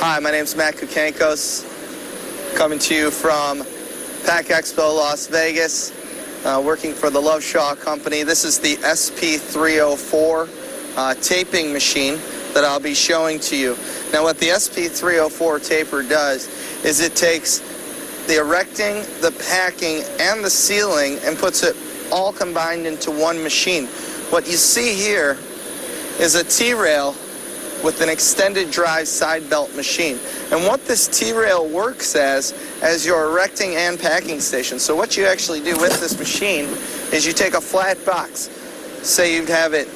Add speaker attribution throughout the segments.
Speaker 1: Hi, my name's Matt Kukankos, coming to you from Pack Expo Las Vegas, working for the Love Shaw Company. This is the SP304 taping machine that I'll be showing to you. Now what the SP304 taper does is it takes the erecting, the packing, and the sealing and puts it all combined into one machine. What you see here is a T-rail with an extended drive side belt machine. And what this T-rail works as your erecting and packing station. So what you actually do with this machine is you take a flat box. Say you'd have it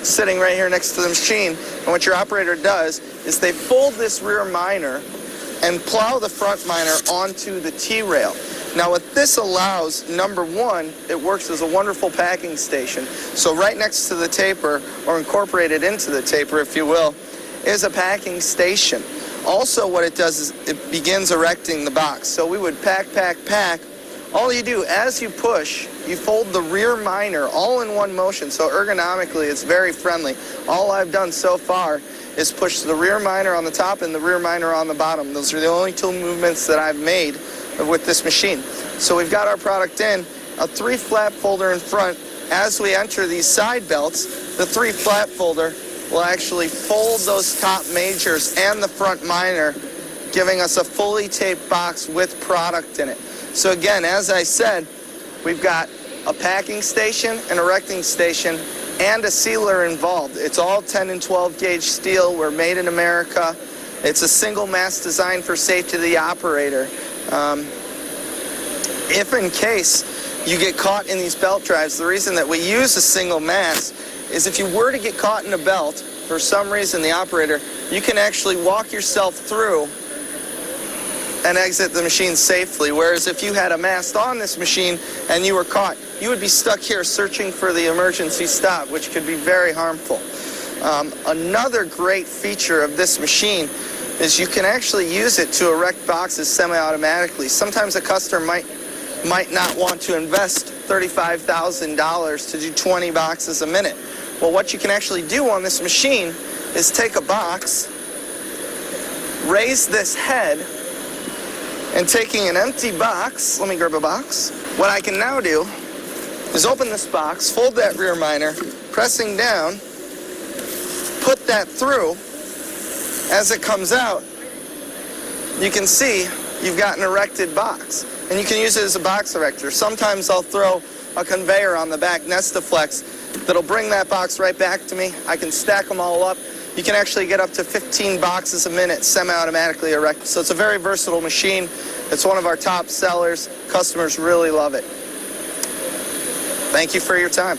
Speaker 1: sitting right here next to the machine, and what your operator does is they fold this rear miner and plow the front miner onto the T-rail. Now what this allows, number one, it works as a wonderful packing station. So right next to the taper, or incorporated into the taper if you will, is a packing station. Also what it does is it begins erecting the box. So we would pack. All you do as you push, you fold the rear miner all in one motion. So ergonomically it's very friendly. All I've done so far is push the rear miner on the top and the rear miner on the bottom. Those are the only two movements that I've made with this machine. So we've got our product in, a 3-flap folder in front. As we enter these side belts, the 3-flap folder will actually fold those top majors and the front miner, giving us a fully taped box with product in it. So again, as I said, we've got a packing station, an erecting station, and a sealer involved. It's all 10 and 12 gauge steel. We're made in America. It's a single mass design for safety of the operator. If in case you get caught in these belt drives, the reason that we use a single mass is if you were to get caught in a belt, for some reason the operator, you can actually walk yourself through and exit the machine safely. Whereas if you had a mast on this machine and you were caught, you would be stuck here searching for the emergency stop, which could be very harmful. Another great feature of this machine is you can actually use it to erect boxes semi-automatically. Sometimes a customer might not want to invest $35,000 to do 20 boxes a minute. Well, what you can actually do on this machine is take a box, raise this head, and taking an empty box, let me grab a box. What I can now do is open this box, fold that rear miner, pressing down, put that through. As it comes out, you can see you've got an erected box, and you can use it as a box erector. Sometimes I'll throw a conveyor on the back, Nestaflex, that'll bring that box right back to me. I can stack them all up. You can actually get up to 15 boxes a minute semi-automatically erected. So it's a very versatile machine. It's one of our top sellers. Customers really love it. Thank you for your time.